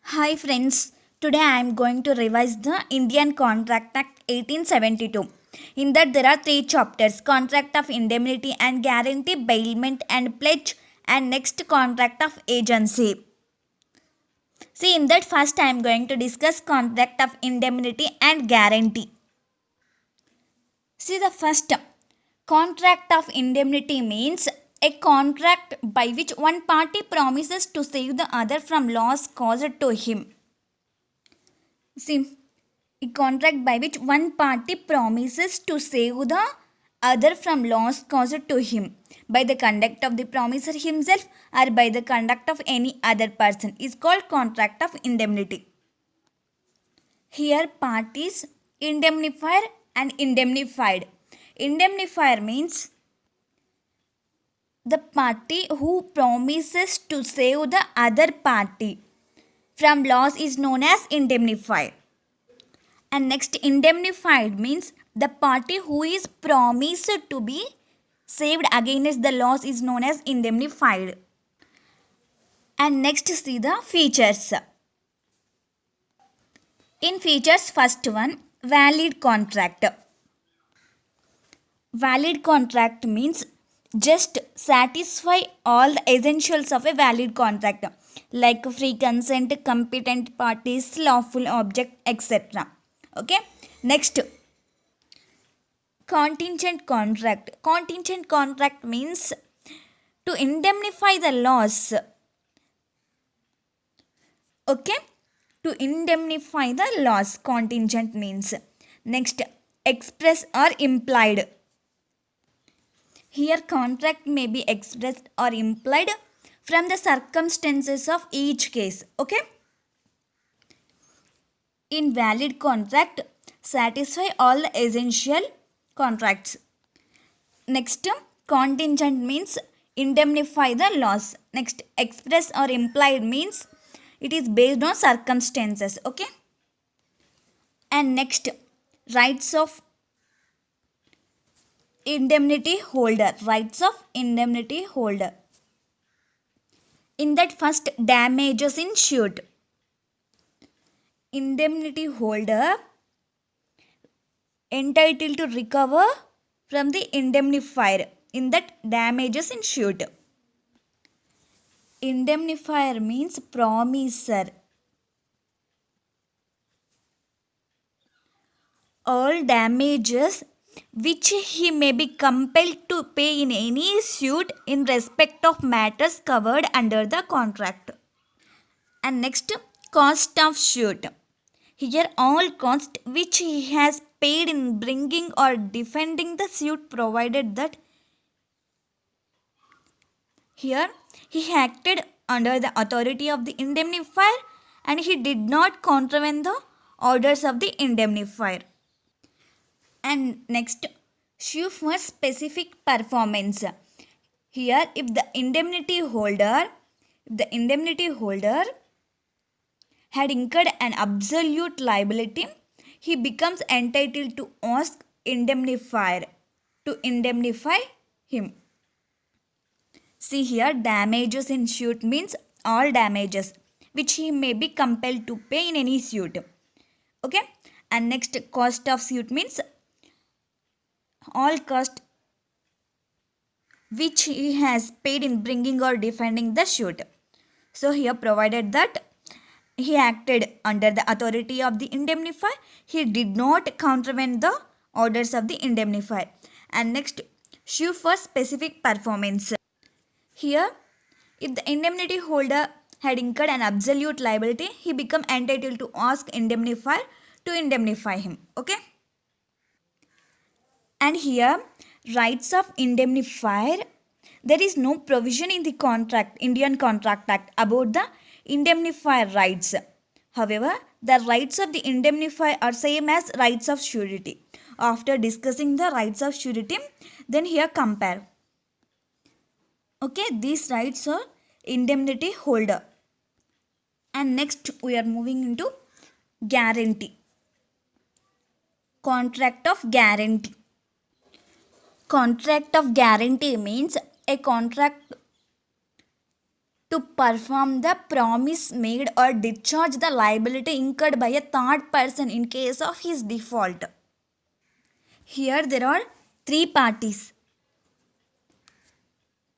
Hi friends, today I am going to revise the Indian Contract Act 1872. In that there are three chapters: Contract of Indemnity and Guarantee, Bailment and Pledge, and next Contract of Agency. See, in that first I am going to discuss Contract of Indemnity and Guarantee. See, the first Contract of Indemnity means a contract by which one party promises to save the other from loss caused to him. See, a contract by which one party promises to save the other from loss caused to him by the conduct of the promiser himself or by the conduct of any other person is called contract of indemnity. Here parties indemnifier and indemnified. Indemnifier means the party who promises to save the other party from loss is known as indemnifier. And next, indemnified means the party who is promised to be saved against the loss is known as indemnified. And next, see the features. In features, first one, valid contract. Valid contract means just satisfy all the essentials of a valid contract like free consent, competent parties, lawful object, etc. Okay. Next, contingent contract. Contingent contract means to indemnify the loss. Okay, to indemnify the loss, contingent means. Next, express or implied. Here contract may be expressed or implied from the circumstances of each case. Okay, in valid contract satisfy all the essential contracts. Next, contingent means indemnify the loss. Next, express or implied means it is based on circumstances. Okay. And next, rights of indemnity holder. Rights of indemnity holder. In that first, damages in suit. Indemnity holder entitled to recover from the indemnifier. In that, damages in suit. Indemnifier means promiser. All damages which he may be compelled to pay in any suit in respect of matters covered under the contract. And next, cost of suit. Here all cost which he has paid in bringing or defending the suit, provided that here he acted under the authority of the indemnifier and he did not contravene the orders of the indemnifier. And next, sue for specific performance. Here if the indemnity holder had incurred an absolute liability, he becomes entitled to ask indemnifier to indemnify him. See here, damages in suit means all damages which he may be compelled to pay in any suit. Okay. And next, cost of suit means all cost which he has paid in bringing or defending the suit. So here, provided that he acted under the authority of the indemnifier, he did not contravene the orders of the indemnifier. And next, sue for specific performance. Here, if the indemnity holder had incurred an absolute liability, he become entitled to ask indemnifier to indemnify him. Okay. And here, rights of indemnifier, there is no provision in the contract, Indian Contract Act, about the indemnifier rights. However, the rights of the indemnifier are same as rights of surety. After discussing the rights of surety, then here compare. Okay, these rights are indemnity holder. And next we are moving into guarantee. Contract of guarantee. Contract of guarantee means a contract to perform the promise made or discharge the liability incurred by a third person in case of his default. Here there are three parties: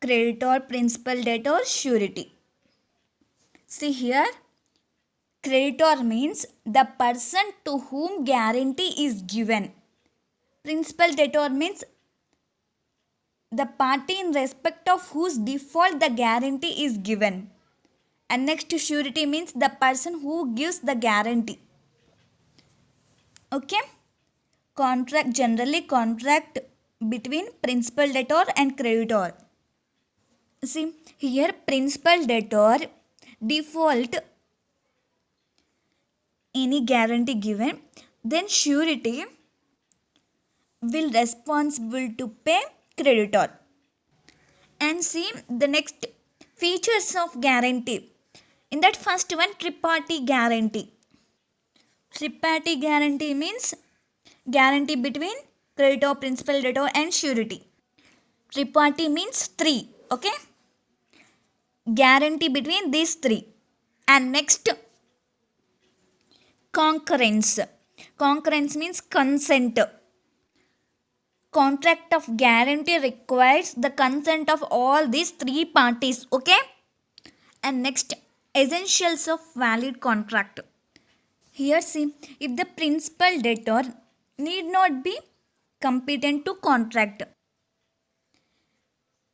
creditor, principal, debtor, surety. See here, creditor means the person to whom guarantee is given. Principal debtor means the party in respect of whose default the guarantee is given. And next, surety means the person who gives the guarantee. Okay? Generally contract between principal debtor and creditor. See, here principal debtor default any guarantee given, then surety will responsible to pay creditor. And see the next features of guarantee. In that first one, triparty guarantee. Triparty guarantee means guarantee between creditor, principal, debtor and surety. Triparty means three. Okay? Guarantee between these three. And next, concurrence. Concurrence means consent. Contract of guarantee requires the consent of all these three parties. Okay? And next, essentials of valid contract. Here see, if the principal debtor need not be competent to contract.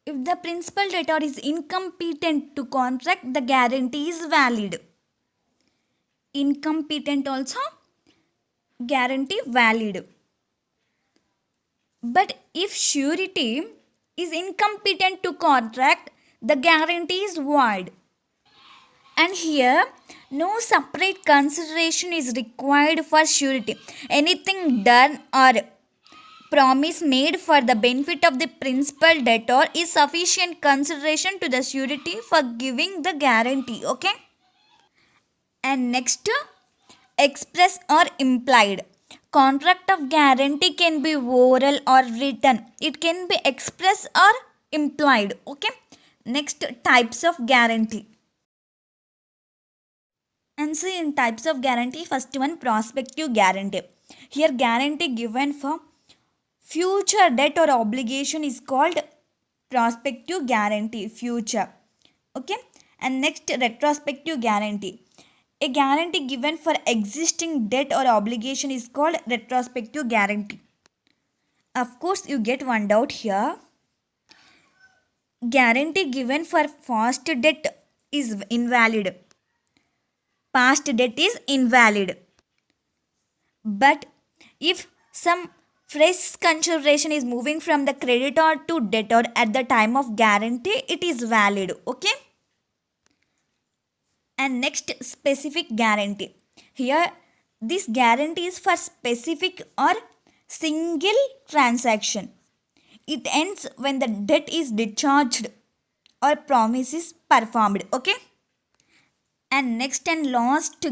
If the principal debtor is incompetent to contract, the guarantee is valid. Incompetent also, guarantee valid. But if surety is incompetent to contract, the guarantee is void. And here, no separate consideration is required for surety. Anything done or promise made for the benefit of the principal debtor is sufficient consideration to the surety for giving the guarantee. Okay? And next, express or implied. Contract of guarantee can be oral or written. It can be express or implied. Okay? Next, types of guarantee. And see, in types of guarantee, first one, prospective guarantee. Here, guarantee given for future debt or obligation is called prospective guarantee, future. Okay? And next, retrospective guarantee. A guarantee given for existing debt or obligation is called retrospective guarantee. Of course, you get one doubt here. Guarantee given for past debt is invalid. Past debt is invalid. But if some fresh consideration is moving from the creditor to debtor at the time of guarantee, it is valid. Okay? And next, specific guarantee. Here, this guarantee is for specific or single transaction. It ends when the debt is discharged or promise is performed. Okay? And next and last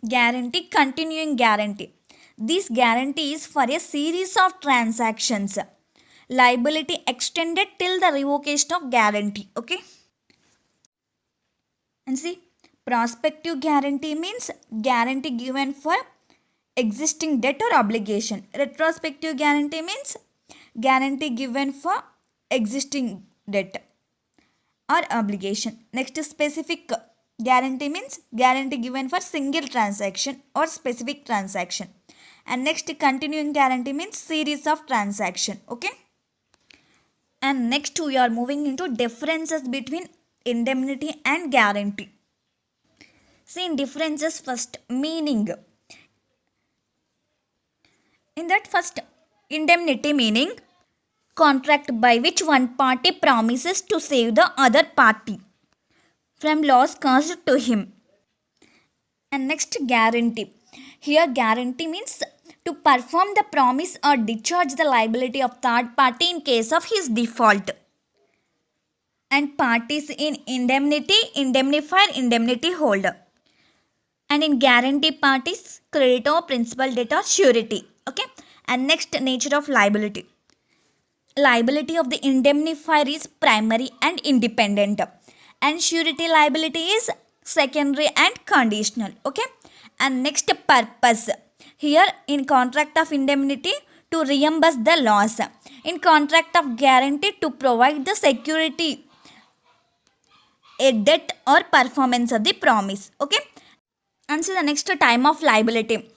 guarantee, continuing guarantee. This guarantee is for a series of transactions. Liability extended till the revocation of guarantee. Okay? And see, prospective guarantee means guarantee given for existing debt or obligation. Retrospective guarantee means guarantee given for existing debt or obligation. Next, specific guarantee means guarantee given for single transaction or specific transaction. And next, continuing guarantee means series of transaction. Okay? And next, we are moving into differences between indemnity and guarantee. See, in differences first, meaning. In that first, indemnity meaning contract by which one party promises to save the other party from loss caused to him. And next, guarantee. Here, guarantee means to perform the promise or discharge the liability of third party in case of his default. And parties in indemnity, indemnifier, indemnity holder. And in guarantee parties, creditor, principal, debtor, surety. Okay? And next, nature of liability. Liability of the indemnifier is primary and independent. and surety liability is secondary and conditional. Okay, and next, purpose. Here in contract of indemnity, to reimburse the loss. In contract of guarantee, to provide the security, a debt or performance of the promise. Okay, and so the next, time of liability.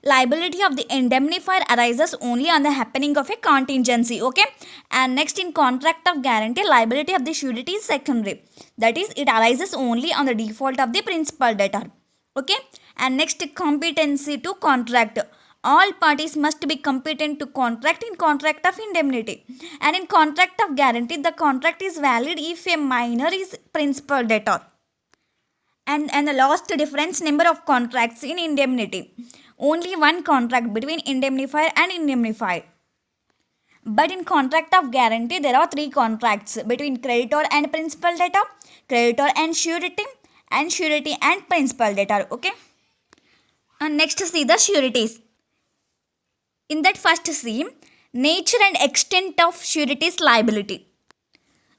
Liability of the indemnifier arises only on the happening of a contingency. Okay, and next, in contract of guarantee, liability of the surety is secondary, that is, it arises only on the default of the principal debtor. Okay, and next, competency to contract. All parties must be competent to contract in contract of indemnity, and in contract of guarantee the contract is valid if a minor is principal debtor. And the last difference, number of contracts in indemnity. Only one contract between indemnifier and indemnified. But in contract of guarantee, there are three contracts between creditor and principal debtor, creditor and surety and principal debtor. Okay. And next, see the sureties. In that, first see nature and extent of surety's liability.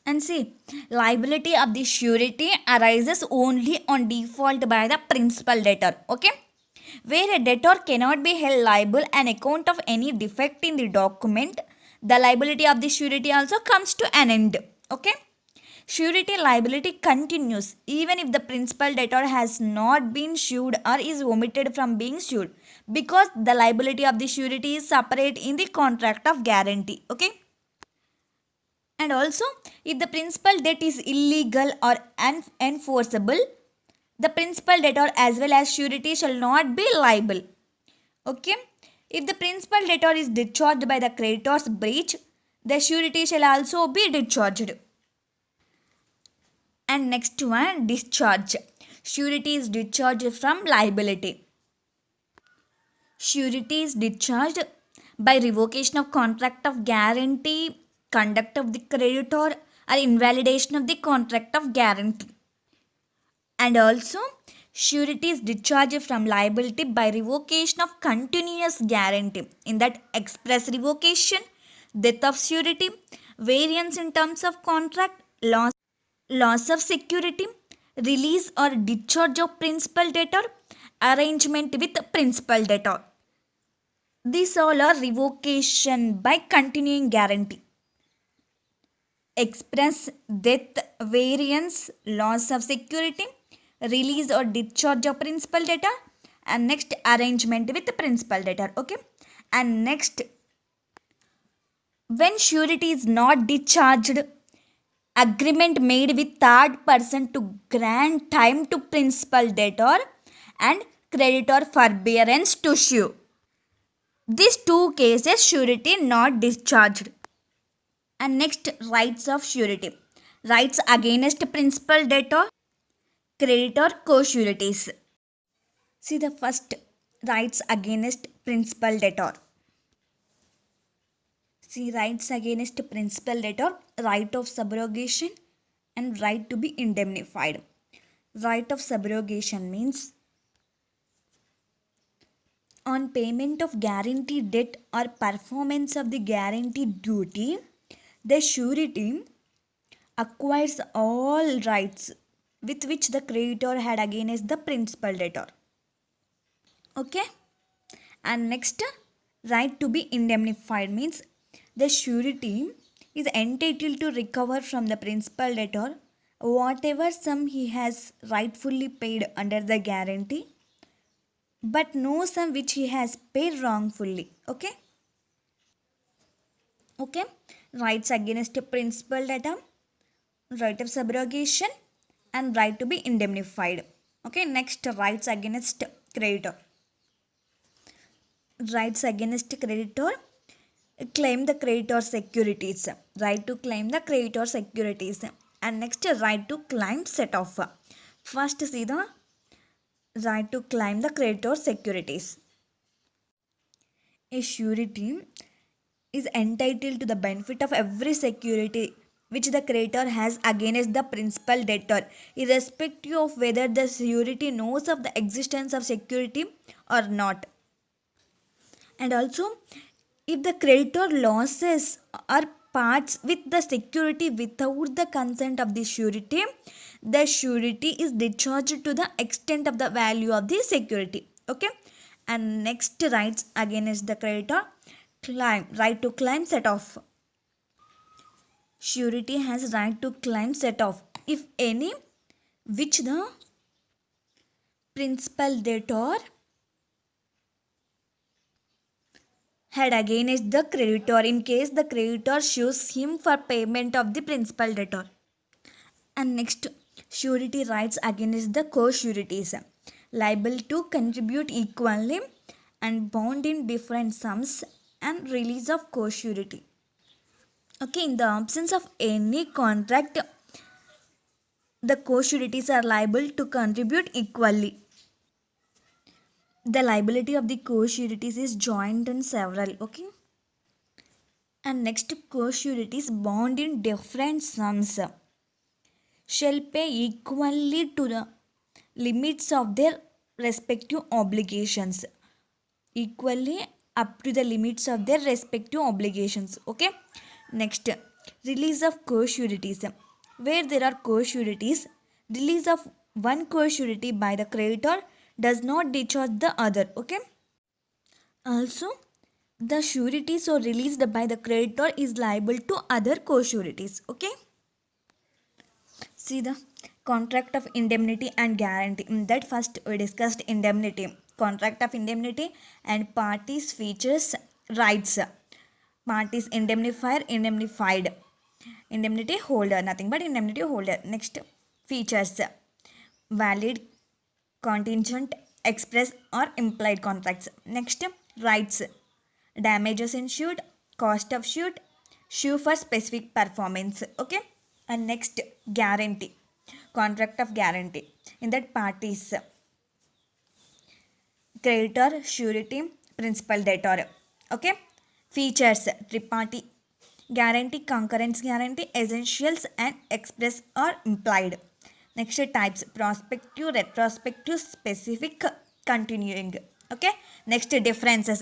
And see, liability of the surety arises only on default by the principal debtor. Okay, where a debtor cannot be held liable on account of any defect in the document, the liability of the surety also comes to an end. Okay, surety liability continues even if the principal debtor has not been sued or is omitted from being sued, because the liability of the surety is separate in the contract of guarantee. Okay, and also, if the principal debt is illegal or unenforceable, the principal debtor as well as surety shall not be liable. Okay, if the principal debtor is discharged by the creditor's breach, the surety shall also be discharged. And next one, discharge. Surety is discharged from liability. Surety is discharged by revocation of contract of guarantee, conduct of the creditor, or invalidation of the contract of guarantee. And also, surety is discharged from liability by revocation of continuous guarantee. In that, express revocation, death of surety, variance in terms of contract, loss of security, release or discharge of principal debtor, arrangement with principal debtor. These all are revocation by continuing guarantee. Express, death, variance, loss of security, release or discharge of principal debtor, and next, arrangement with principal debtor. Okay, and next, when surety is not discharged, agreement made with third person to grant time to principal debtor and creditor forbearance to sue. These two cases, surety not discharged. And next, rights of surety. Rights against principal debtor, creditor, co-sureties. See the first, rights against principal debtor. See, rights against principal debtor, right of subrogation and right to be indemnified. Right of subrogation means on payment of guaranteed debt or performance of the guaranteed duty, the surety acquires all rights with which the creditor had against the principal debtor. Okay, and next, right to be indemnified means the surety is entitled to recover from the principal debtor whatever sum he has rightfully paid under the guarantee, but no sum which he has paid wrongfully. Okay, okay, rights against principal debtor, right of subrogation, and right to be indemnified. Okay, next, rights against creditor. Rights against creditor, claim the creditor securities. Right to claim the creditor securities. And next, right to claim set off. First, see the right to claim the creditor securities. A surety is entitled to the benefit of every security which the creditor has against the principal debtor, irrespective of whether the surety knows of the existence of security or not. And also, if the creditor losses or parts with the security without the consent of the surety is discharged to the extent of the value of the security. Okay. And next, rights against the creditor. Right to claim set off. Surety has right to claim set off if any which the principal debtor had against the creditor in case the creditor sues him for payment of the principal debtor. And next, surety rights against the co-sureties, liable to contribute equally and bound in different sums and release of co-surety. Okay, in the absence of any contract, the co-sureties are liable to contribute equally. The liability of the co-sureties is joint and several. Okay. And next, co-sureties bound in different sums shall pay equally to the limits of their respective obligations. Equally up to the limits of their respective obligations. Okay. Next, release of co-sureties. Where there are co-sureties, release of one co-surety by the creditor does not discharge the other. Okay. Also, the surety so released by the creditor is liable to other co-sureties. Okay. See the contract of indemnity and guarantee. That first we discussed indemnity. Contract of indemnity and parties features rights. Parties indemnifier, indemnified. Indemnity holder, nothing but indemnity holder. Next, features. Valid, contingent, express or implied contracts. Next, rights. Damages insured, cost of suit, sue for specific performance. Okay. And next, guarantee. Contract of guarantee. In that, parties, creditor, surety, principal debtor. Okay. Features, triparty guarantee, concurrence guarantee, essentials and express or implied. Next, types, prospective, retrospective, specific, continuing. Okay. Next, differences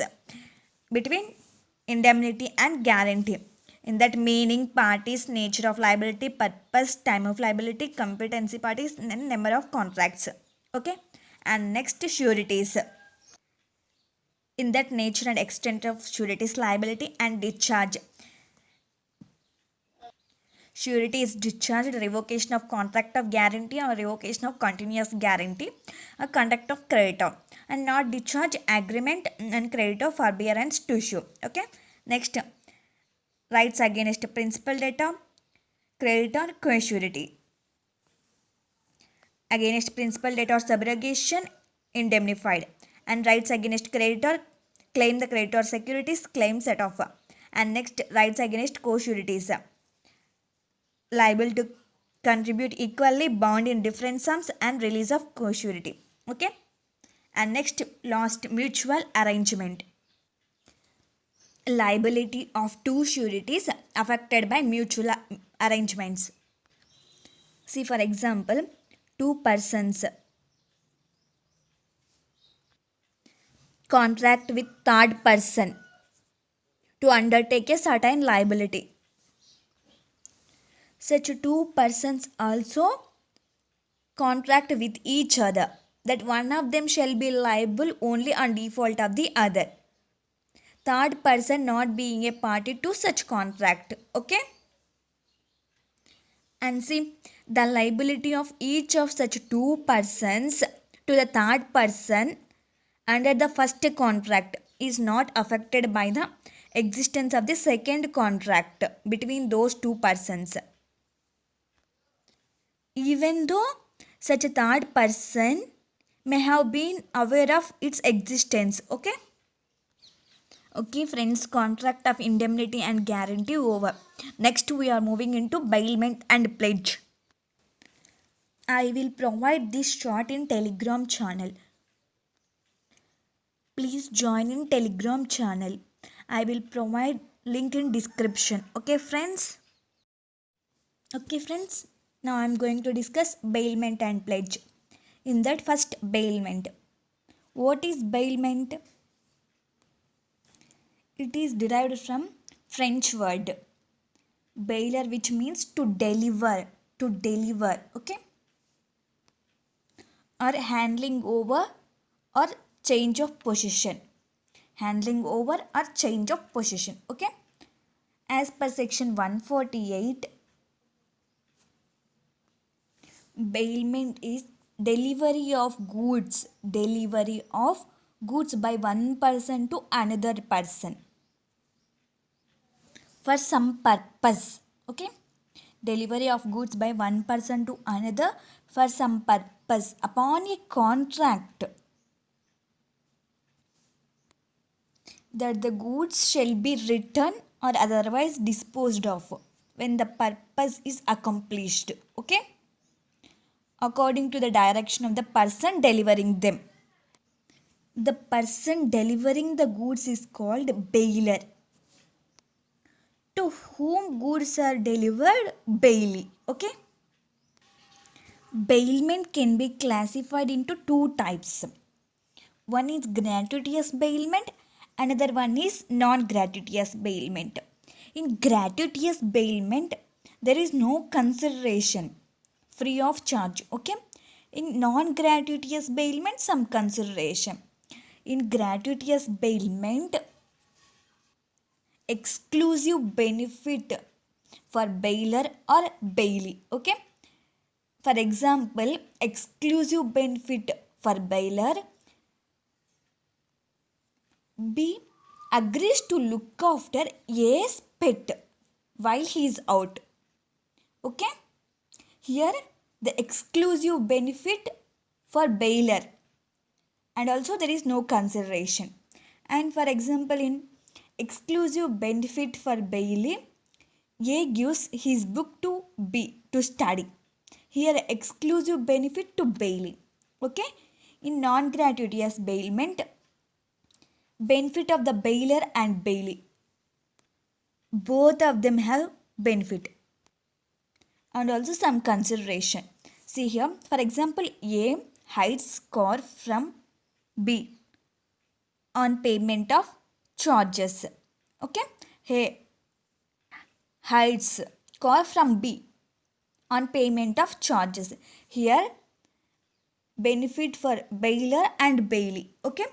between indemnity and guarantee. In that, meaning, parties, nature of liability, purpose, time of liability, competency parties and number of contracts. Okay. And next, sureties. In that, nature and extent of sureties, liability and discharge. Surety is discharged, revocation of contract of guarantee or revocation of continuous guarantee, a conduct of creditor, and not discharge agreement and creditor forbearance to sue. Okay. Next, rights against principal debtor, creditor, co-surety. Against principal debtor subrogation, indemnified. And rights against creditor, claim the creditor securities, claim set off. And next, rights against co-sureties, liable to contribute equally, bound in different sums and release of co-surety. Okay. And next, lost mutual arrangement. Liability of two sureties affected by mutual arrangements. See, for example, two persons contract with third person to undertake a certain liability. Such two persons also contract with each other that one of them shall be liable only on default of the other, third person not being a party to such contract. Okay. And see, the liability of each of such two persons to the third person under the first contract is not affected by the existence of the second contract between those two persons, even though such a third person may have been aware of its existence. Okay. Okay friends, contract of indemnity and guarantee over. Next, we are moving into bailment and pledge. I will provide this chart in Telegram channel. Please join in Telegram channel. I will provide link in description. Okay friends. Okay friends. Now I am going to discuss bailment and pledge. In that, first, bailment. What is bailment? It is derived from French word Bailer, which means to deliver, okay, or handling over or change of possession, handling over or change of possession, okay. As per section 148, bailment is delivery of goods by one person to another person for some purpose, okay. Delivery of goods by one person to another for some purpose upon a contract that the goods shall be returned or otherwise disposed of when the purpose is accomplished, okay, according to the direction of the person delivering them. The person delivering the goods is called bailer. To whom goods are delivered? Bailee, okay. Bailment can be classified into two types. One is gratuitous bailment, another one is non-gratuitous bailment. In gratuitous bailment, there is no consideration, free of charge, okay. In non-gratuitous bailment, some consideration. In gratuitous bailment, exclusive benefit for bailer or bailee, okay. For example, exclusive benefit for bailer, B agrees to look after A's pet while he is out. Okay? Here the exclusive benefit for bailer, and also there is no consideration. And for example, in exclusive benefit for bailee, A gives his book to B to study. Here exclusive benefit to bailee. Okay? In non-gratuitous bailment, benefit of the bailer and bailee, both of them have benefit and also some consideration. See here, for example, A hides car from B on payment of charges, okay. He hides car from B on payment of charges. Here benefit for bailer and bailee, okay.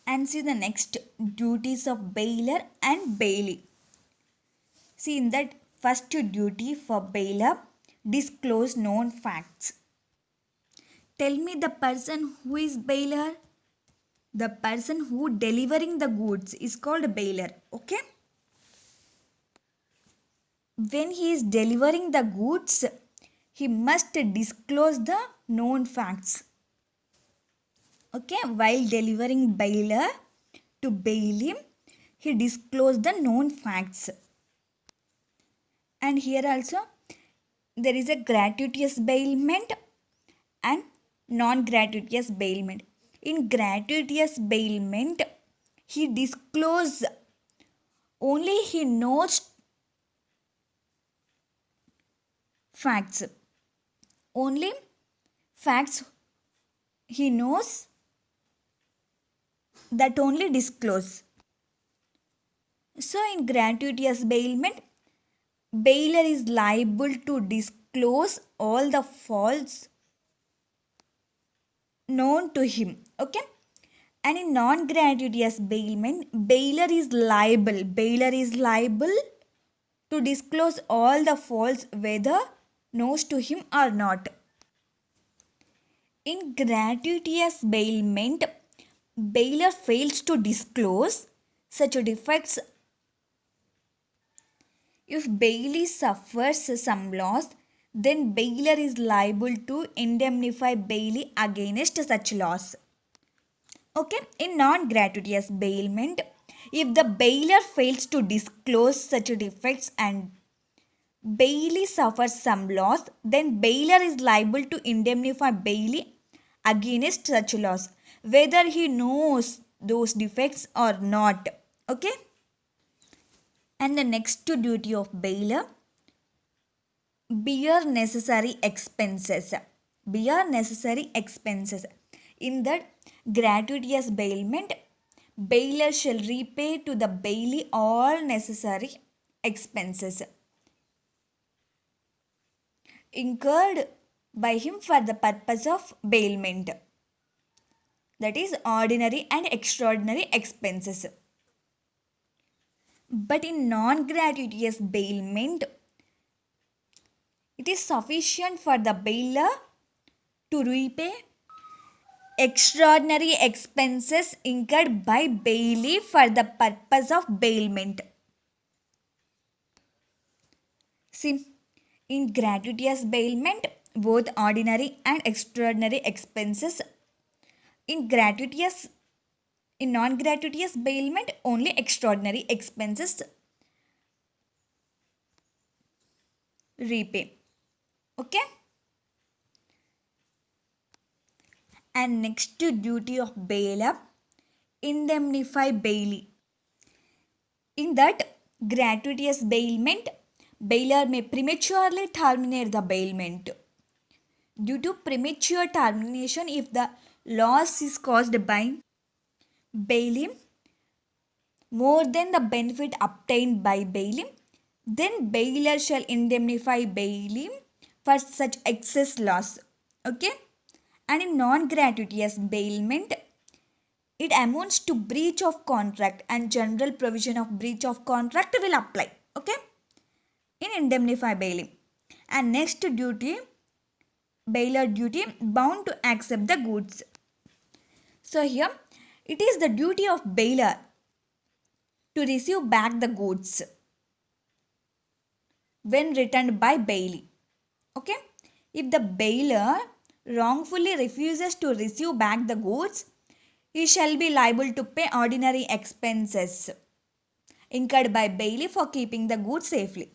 And see the next duties of bailer and bailee. See, in that first duty for bailer, disclose known facts. Tell me the person who is bailer. The person who delivering the goods is called bailer, okay. When he is delivering the goods, he must disclose the known facts, okay. While delivering bailer to bailee, he disclosed the known facts. And here also there is a gratuitous bailment and non-gratuitous bailment. In gratuitous bailment, he discloses only he knows facts. Only facts he knows, that only disclose. So in gratuitous bailment, bailer is liable to disclose all the faults known to him, okay. And in non-gratuitous bailment, bailer is liable to disclose all the faults whether knows to him or not. In gratuitous bailment, bailer fails to disclose such defects. If bailee suffers some loss, then bailer is liable to indemnify bailee against such loss. Okay, in non-gratuitous bailment, if the bailer fails to disclose such defects and bailee suffers some loss, then bailer is liable to indemnify bailee against such loss, whether he knows those defects or not. Okay. And the next duty of bailer, bear necessary expenses. Bear necessary expenses. In that gratuitous bailment, bailer shall repay to the bailee all necessary expenses incurred by him for the purpose of bailment, that is ordinary and extraordinary expenses. But in non-gratuitous bailment, it is sufficient for the bailer to repay extraordinary expenses incurred by bailee for the purpose of bailment. See, in gratuitous bailment, both ordinary and extraordinary expenses. In gratuitous, in non-gratuitous bailment, only extraordinary expenses repay. Okay? And next duty of bailer, indemnify bailee. In that gratuitous bailment, bailer may prematurely terminate the bailment. Due to premature termination, if the loss is caused by bailee more than the benefit obtained by bailee, then bailer shall indemnify bailee for such excess loss. Okay? And in non-gratuitous bailment, it amounts to breach of contract and general provision of breach of contract will apply. Okay? In indemnify bailee. And next duty, bailer duty, bound to accept the goods. So here, it is the duty of bailer to receive back the goods when returned by bailee. Okay? If the bailer wrongfully refuses to receive back the goods, he shall be liable to pay ordinary expenses incurred by bailee for keeping the goods safely.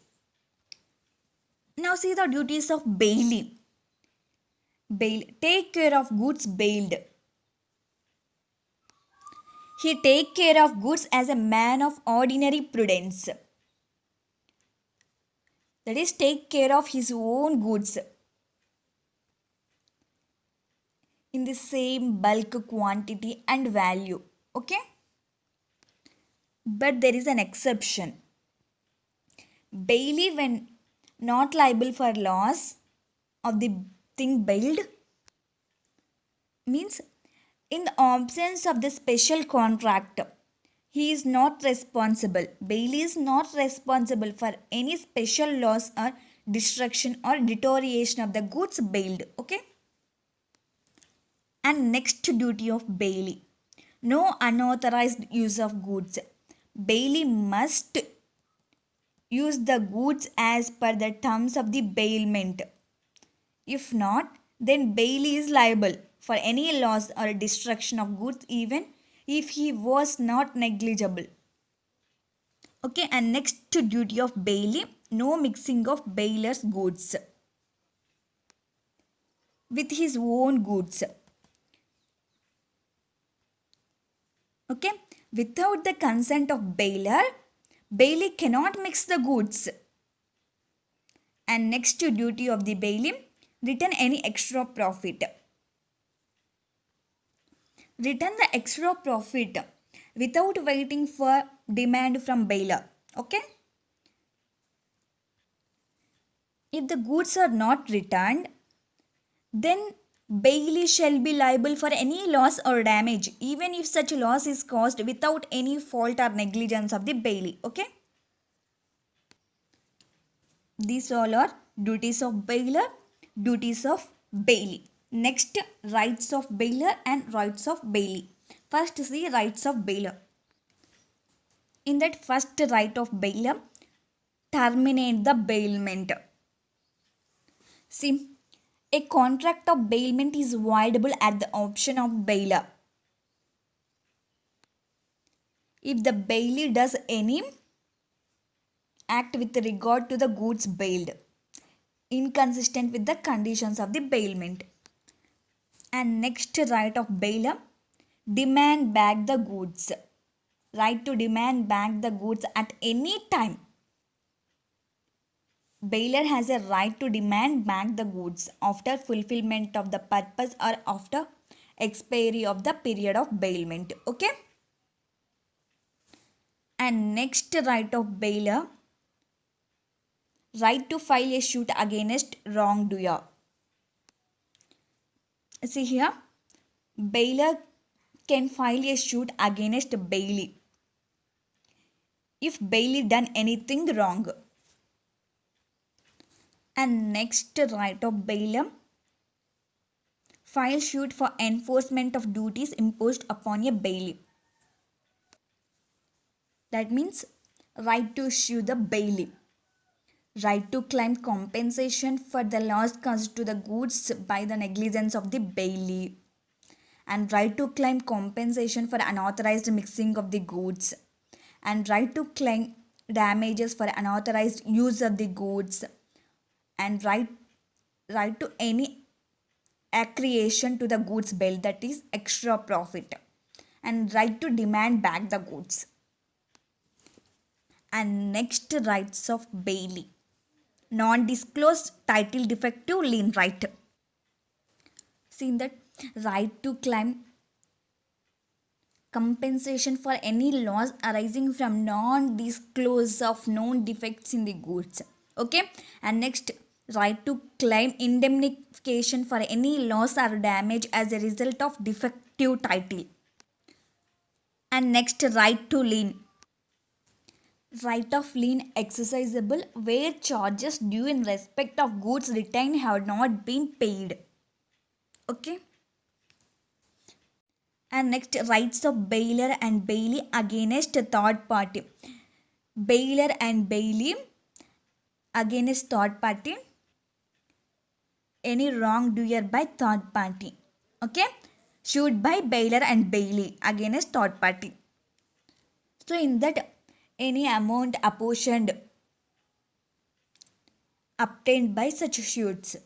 Now see the duties of bailee. Take care of goods bailed. He take care of goods as a man of ordinary prudence. That is, take care of his own goods in the same bulk, quantity and value. Okay? But there is an exception. Bailee, when not liable for loss of the thing bailed, means in the absence of the special contract, he is not responsible. Bailee is not responsible for any special loss or destruction or deterioration of the goods bailed. Okay? And next duty of bailee, no unauthorized use of goods. Bailee must use the goods as per the terms of the bailment. If not, then bailee is liable for any loss or destruction of goods even if he was not negligible. Okay, and next duty of bailee, no mixing of bailer's goods with his own goods. Okay, without the consent of bailer, bailee cannot mix the goods. And next duty of the bailee, return any extra profit. Return the extra profit without waiting for demand from bailer. Okay? If the goods are not returned, then bailee shall be liable for any loss or damage, even if such loss is caused without any fault or negligence of the bailee. Okay? These all are duties of bailer, duties of bailee. Next, rights of bailer and rights of bailee. First, see rights of bailer. In that first right of bailer, terminate the bailment. See, a contract of bailment is voidable at the option of bailer. If the bailee does any act with regard to the goods bailed, inconsistent with the conditions of the bailment. And next right of bailer, demand back the goods. Right to demand back the goods at any time. Bailer has a right to demand back the goods after fulfillment of the purpose or after expiry of the period of bailment. Okay? And next right of bailer, Right to file a suit against wrongdoer. See here, bailier can file a suit against bailee if bailee done anything wrong. And next, right of bailium, file suit for enforcement of duties imposed upon a bailee. That means right to sue the bailee. Right to claim compensation for the loss caused to the goods by the negligence of the bailee. And right to claim compensation for unauthorized mixing of the goods. And right to claim damages for unauthorized use of the goods. And right to any accretion to the goods bill, that is extra profit. And right to demand back the goods. And next, rights of bailee. Non-disclosed title defective lien right. See that, right to claim compensation for any loss arising from non-disclosure of known defects in the goods. Okay, and next, right to claim indemnification for any loss or damage as a result of defective title. And next, right to lien. Right of lien exercisable where charges due in respect of goods retained have not been paid. Okay. And next, rights of bailier and bailee against a third party. Bailier and bailee against third party, any wrongdoer by third party. Okay, sued by bailier and bailee against third party. So in that, any amount apportioned obtained by such suits.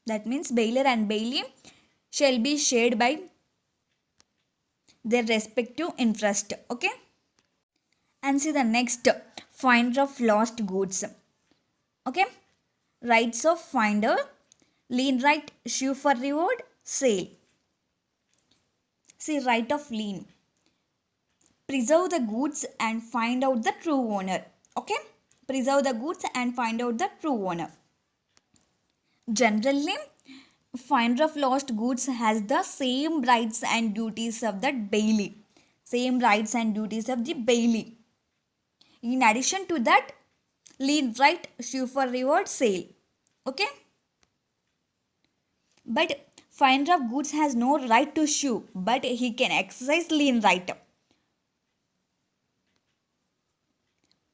That means bailier and bailee shall be shared by their respective interest. Okay. And see the next, finder of lost goods. Okay. Rights of finder, lien right, sue for reward, sale. See, right of lien. Preserve the goods and find out the true owner. Okay. Preserve the goods and find out the true owner. Generally, finder of lost goods has the same rights and duties of the bailee. Same rights and duties of the bailee. In addition to that, lien right, sue for reward, sale. Okay. But finder of goods has no right to sue, but he can exercise lien right.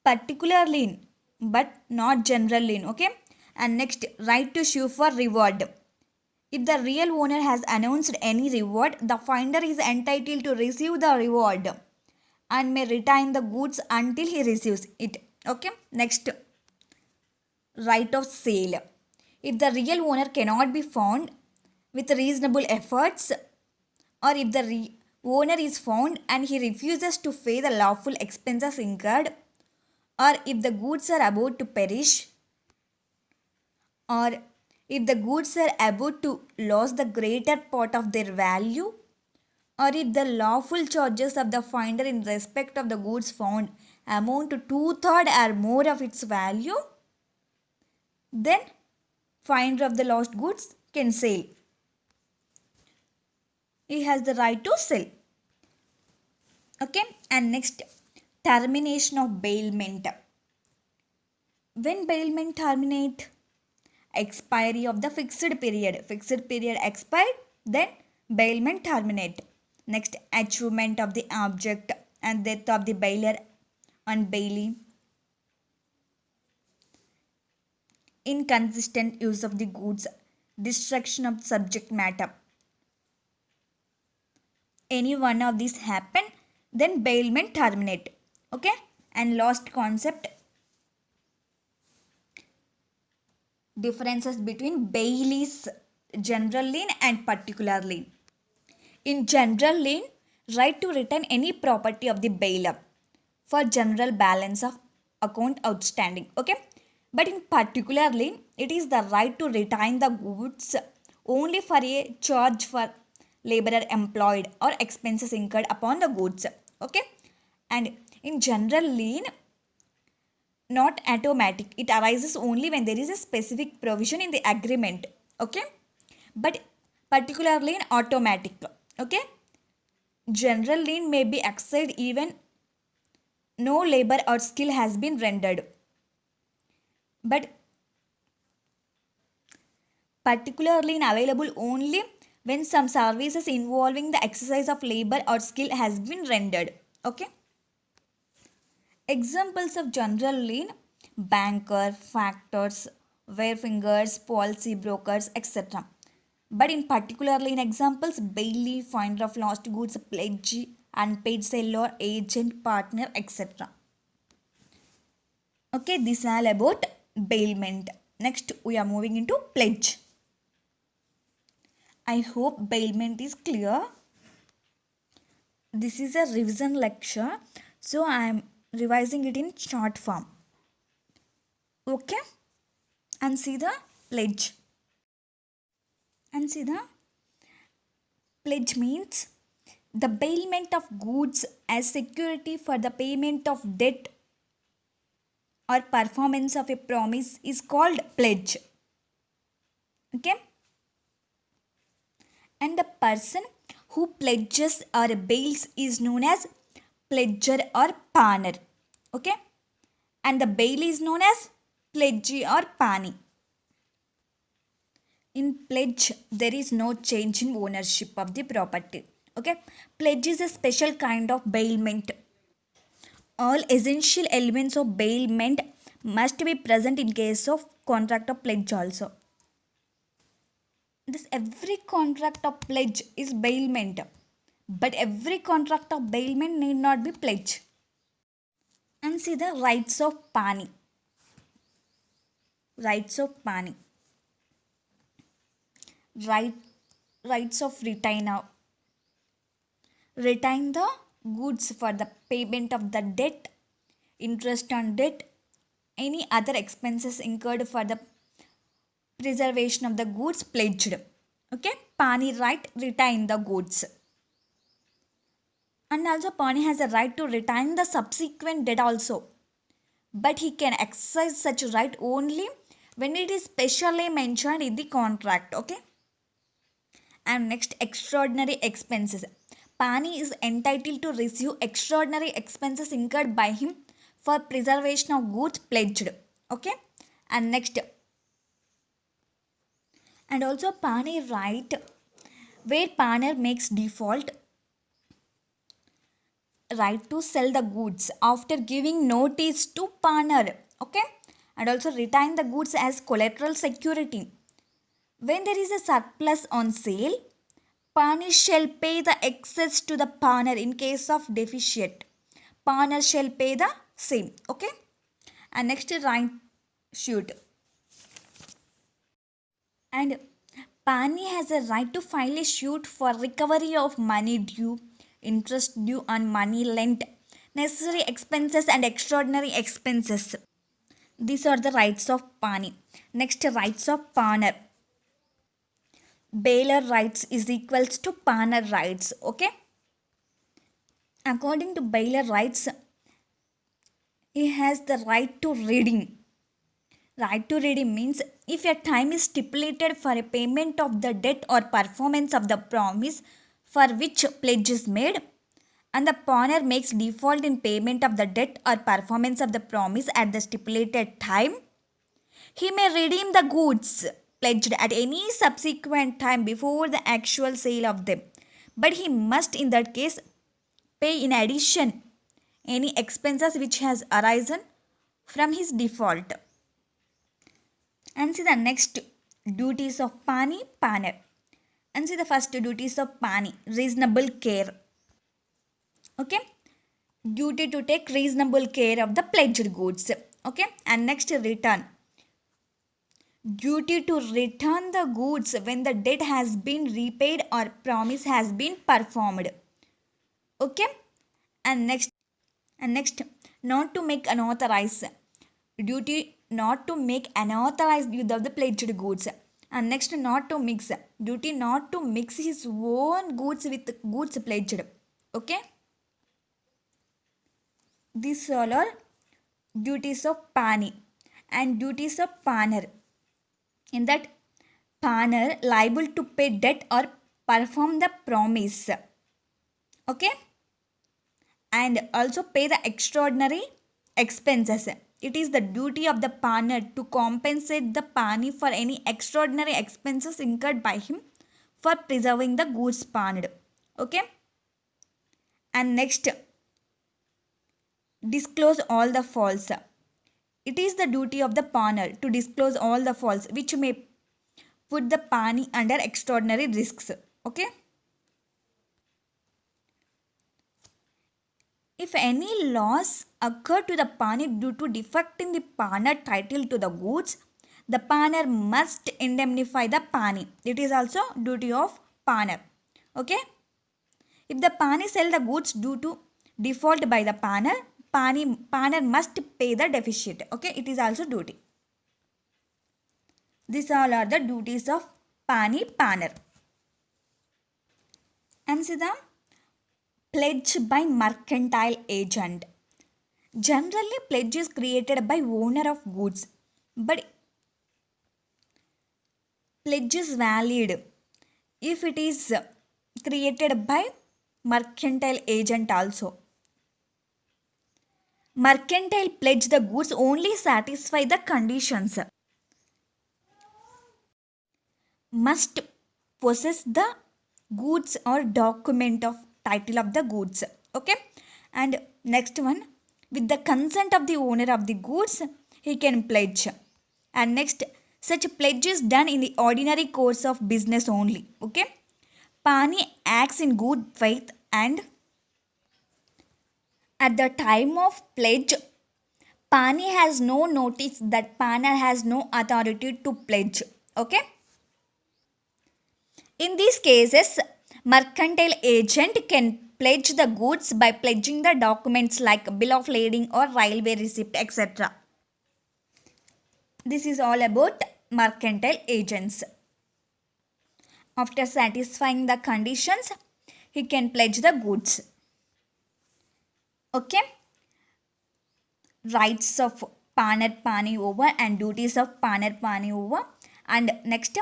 Particular lien, but not general lien. Okay. And next, right to sue for reward. If the real owner has announced any reward, the finder is entitled to receive the reward and may retain the goods until he receives it. Okay. Next, right of sale. If the real owner cannot be found with reasonable efforts, or if the owner is found and he refuses to pay the lawful expenses incurred, or if the goods are about to perish, or if the goods are about to lose the greater part of their value, or if the lawful charges of the finder in respect of the goods found amount to 2/3 or more of its value, then finder of the lost goods can sell. He has the right to sell. Okay. And next, termination of bailment. When bailment terminate? Expiry of the fixed period. Fixed period expired, then bailment terminate. Next, achievement of the object and death of the bailier and bailee. Inconsistent use of the goods, destruction of subject matter. Any one of these happen, then bailment terminate. Okay. And lost concept, differences between bailee's general lien and particular lien. In general lien, right to retain any property of the bailiff for general balance of account outstanding. Okay. But in particular lien, it is the right to retain the goods only for a charge for laborer employed or expenses incurred upon the goods. Okay. And in general lien, not automatic. It arises only when there is a specific provision in the agreement. Okay, but particular lien automatic. Okay, general lien may be exercised even no labor or skill has been rendered, but particular lien available only when some services involving the exercise of labor or skill has been rendered. Okay, examples of general lien: banker, factors, warefingers, policy brokers, etc. But in particular lien examples: bailey, finder of lost goods, pledge, unpaid seller, agent, partner, etc. Okay, this is all about bailment. Next, we are moving into pledge. I hope bailment is clear. This is a revision lecture, so I am revising it in short form. Okay, and see the pledge. And see the pledge means the bailment of goods as security for the payment of debt or performance of a promise is called pledge. Okay, and the person who pledges or bails is known as pledger or paner. Okay, and the bail is known as pledgee or pani. In pledge, there is no change in ownership of the property. Okay, pledge is a special kind of bailment. All essential elements of bailment must be present in case of contract of pledge also. This every contract of pledge is bailment, but every contract of bailment need not be pledge. And see the rights of pani. Rights of pani. Rights of retainer. Retain the goods for the payment of the debt, interest on debt, any other expenses incurred for the preservation of the goods pledged. Okay, pani right, retain the goods. And also pani has a right to retain the subsequent debt also, but he can exercise such right only when it is specially mentioned in the contract. Okay, and next, extraordinary expenses. Pani is entitled to receive extraordinary expenses incurred by him for preservation of goods pledged. Okay, and next, and also pani right where paner makes default, right to sell the goods after giving notice to paner. Okay, and also retain the goods as collateral security. When there is a surplus on sale, paner shall pay the excess to the paner in case of deficit. Paner shall pay the same. Okay, and next, right suit. And pani has a right to file a suit for recovery of money due, interest due on money lent, necessary expenses and extraordinary expenses. These are the rights of pani. Next, rights of paner. Bailer rights is equals to paner rights. Okay, according to bailer rights, he has the right to redeem. Right to redeem means if a time is stipulated for a payment of the debt or performance of the promise for which pledge is made, and the pawnee makes default in payment of the debt or performance of the promise at the stipulated time, he may redeem the goods pledged at any subsequent time before the actual sale of them. But he must in that case pay in addition any expenses which has arisen from his default. And see the next duties of pani, paner. And see the first duties of pani, reasonable care. Okay, duty to take reasonable care of the pledged goods. Okay, and next, return. Duty to return the goods when the debt has been repaid or promise has been performed. Okay, and next, not to make unauthorized. Duty not to make unauthorized use of the pledged goods. And next, not to mix. Duty not to mix his own goods with goods pledged. Okay, these all are duties of pani and duties of paner. In that, paner liable to pay debt or perform the promise. Okay, and also pay the extraordinary expenses. It is the duty of the paner to compensate the pani for any extraordinary expenses incurred by him for preserving the goods panned. Okay, and next, disclose all the faults. It is the duty of the paner to disclose all the faults which may put the pani under extraordinary risks. Okay, if any loss occur to the pani due to defect in the paner title to the goods, the paner must indemnify the pani. It is also duty of paner. Okay, if the pani sell the goods due to default by the paner, paner must pay the deficit. Okay, it is also duty. These all are the duties of pani paner. And see the pledge by mercantile agent. Generally, pledge is created by owner of goods, but pledge is valid if it is created by mercantile agent also. Mercantile pledge the goods only satisfy the conditions. Must possess the goods or document of title of the goods. Okay, and next one, with the consent of the owner of the goods he can pledge. And next, such pledge is done in the ordinary course of business only. Okay, pani acts in good faith, and at the time of pledge, pani has no notice that paner has no authority to pledge. Okay, in these cases, mercantile agent can pledge the goods by pledging the documents like bill of lading or railway receipt, etc. This is all about mercantile agents. After satisfying the conditions, he can pledge the goods. Okay, rights of paner pani over and duties of paner pani over, and next,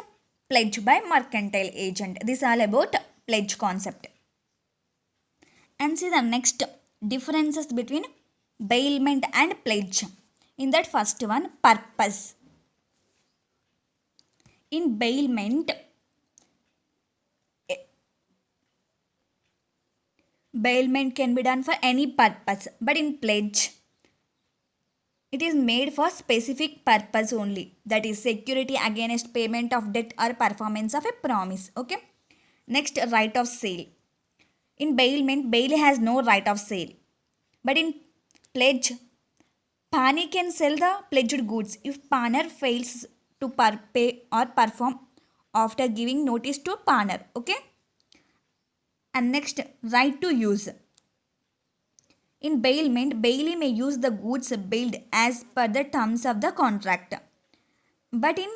pledge by mercantile agent. This is all about pledge concept. And see the next differences between bailment and pledge. In that first one, purpose. In bailment, bailment can be done for any purpose, but in pledge, it is made for specific purpose only, that is security against payment of debt or performance of a promise. Okay, next, right of sale. In bailment, bail has no right of sale, but in pledge, pani can sell the pledged goods if paner fails to pay or perform after giving notice to paner. Okay, and next, right to use. In bailment, bailee may use the goods bailed as per the terms of the contract. But in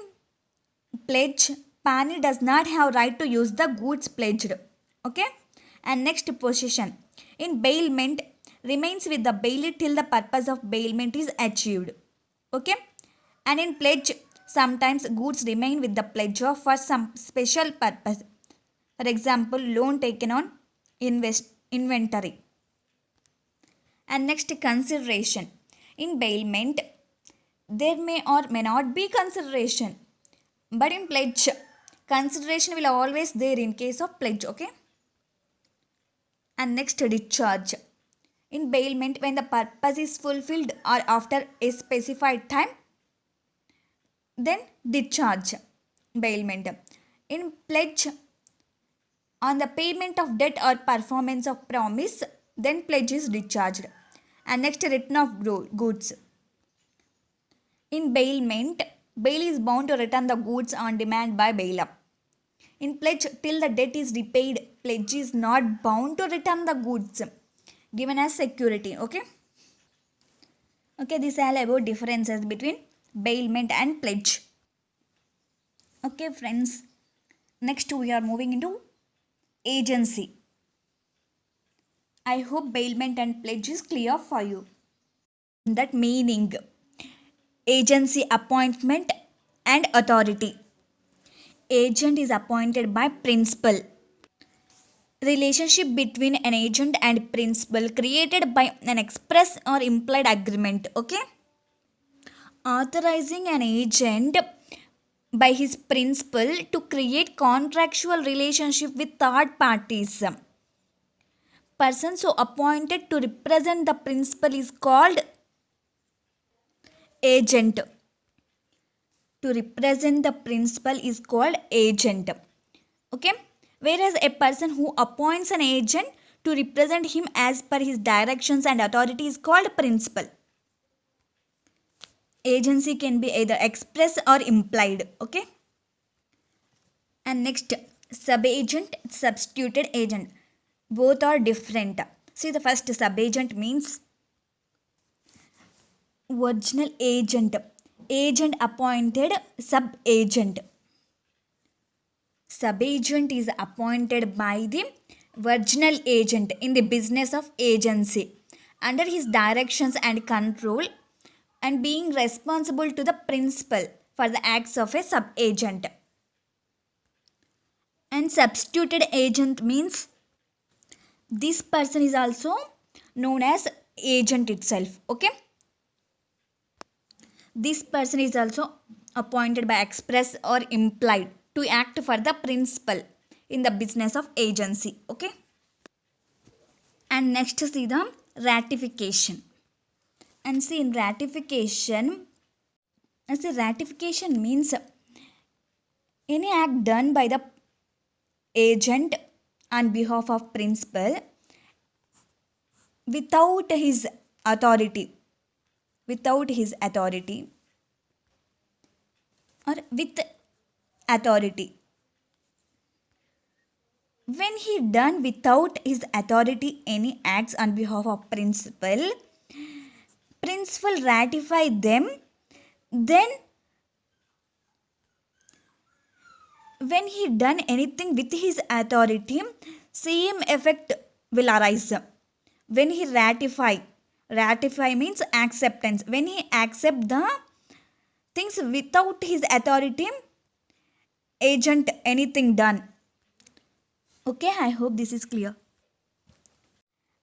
pledge, pani does not have right to use the goods pledged. Okay, and next, possession. In bailment, remains with the bailee till the purpose of bailment is achieved. Okay, and in pledge, sometimes goods remain with the pledger for some special purpose. For example, loan taken on inventory. And next, consideration. In bailment, there may or may not be consideration, but in pledge, consideration will always there in case of pledge. Okay, and next, discharge. In bailment, when the purpose is fulfilled or after a specified time, then discharge bailment. In pledge, on the payment of debt or performance of promise, then pledge is discharged. And next, return of goods. In bailment, bail is bound to return the goods on demand by bailer. In pledge, till the debt is repaid, pledge is not bound to return the goods given as security. Okay, this is all about differences between bailment and pledge. Okay friends, next we are moving into agency. I hope bailment and pledge is clear for you. That meaning, agency appointment and authority. Agent is appointed by principal. Relationship between an agent and principal created by an express or implied agreement. Okay, authorizing an agent by his principal to create contractual relationship with third parties. Person so appointed to represent the principal is called agent. To represent the principal is called agent. Okay, whereas a person who appoints an agent to represent him as per his directions and authority is called principal. Agency can be either express or implied. Okay, and next, subagent, substituted agent, both are different. See, the first, subagent means original agent, agent appointed subagent. Subagent is appointed by the original agent in the business of agency under his directions and control, and being responsible to the principal for the acts of a subagent. And substituted agent means this person is also known as agent itself. Okay, this person is also appointed by express or implied to act for the principal in the business of agency. Okay, and next see the ratification. And see, in ratification, as a ratification means any act done by the agent on behalf of principal without his authority, without his authority, or with authority. When he done without his authority any acts on behalf of principal, principal ratify them, then when he done anything with his authority, same effect will arise. When he ratify means acceptance. When he accept the things without his authority, agent anything done. Okay, I hope this is clear.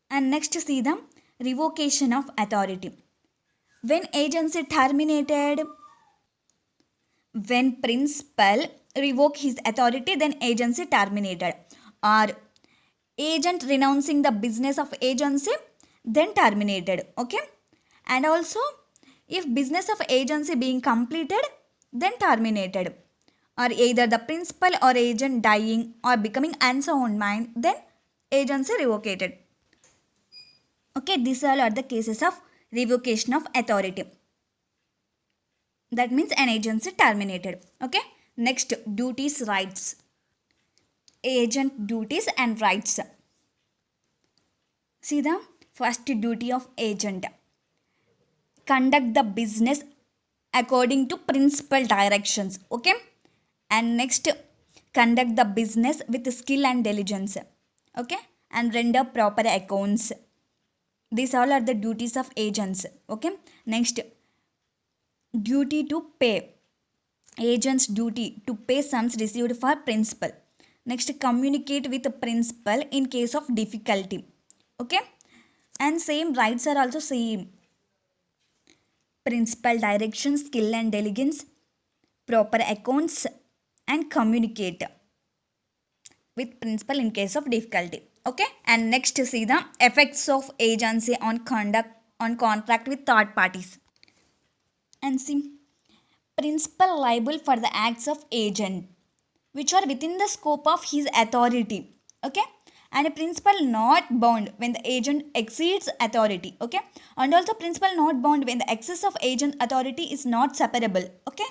And next see the revocation of authority. When agency terminated, when principal revoke his authority, then agency terminated. Or agent renouncing the business of agency, then terminated. Okay, and also if business of agency being completed, then terminated. Or either the principal or agent dying or becoming unsound mind, then agency revoked. Okay, these all are the cases of revocation of authority. That means an agency terminated. Okay, next, duties, rights. Agent duties and rights. See the first duty of agent: conduct the business according to principal directions. Okay, and next, conduct the business with skill and diligence. Okay, and render proper accounts. These all are the duties of agents. Okay, next, duty to pay. Agent's duty to pay sums received for principal. Next, communicate with the principal in case of difficulty. Okay, and same rights are also same: principal direction, skill and diligence, proper accounts, and communicate with principal in case of difficulty. Okay, and next see the effects of agency on conduct on contract with third parties. And see, principal liable for the acts of agent which are within the scope of his authority. Okay, and a principal not bound when the agent exceeds authority. Okay, and also principal not bound when the excess of agent authority is not separable. Okay,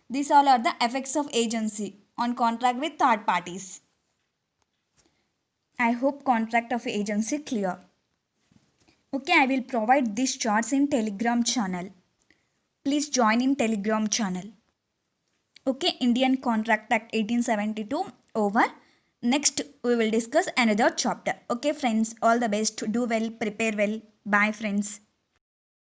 these all are the effects of agency on contract with third parties. I hope contract of agency clear. Okay, I will provide these charts in Telegram channel. Please join in Telegram channel. Okay, Indian Contract Act 1872 over. Next, we will discuss another chapter. Okay, friends, all the best. Do well, prepare well. Bye, friends.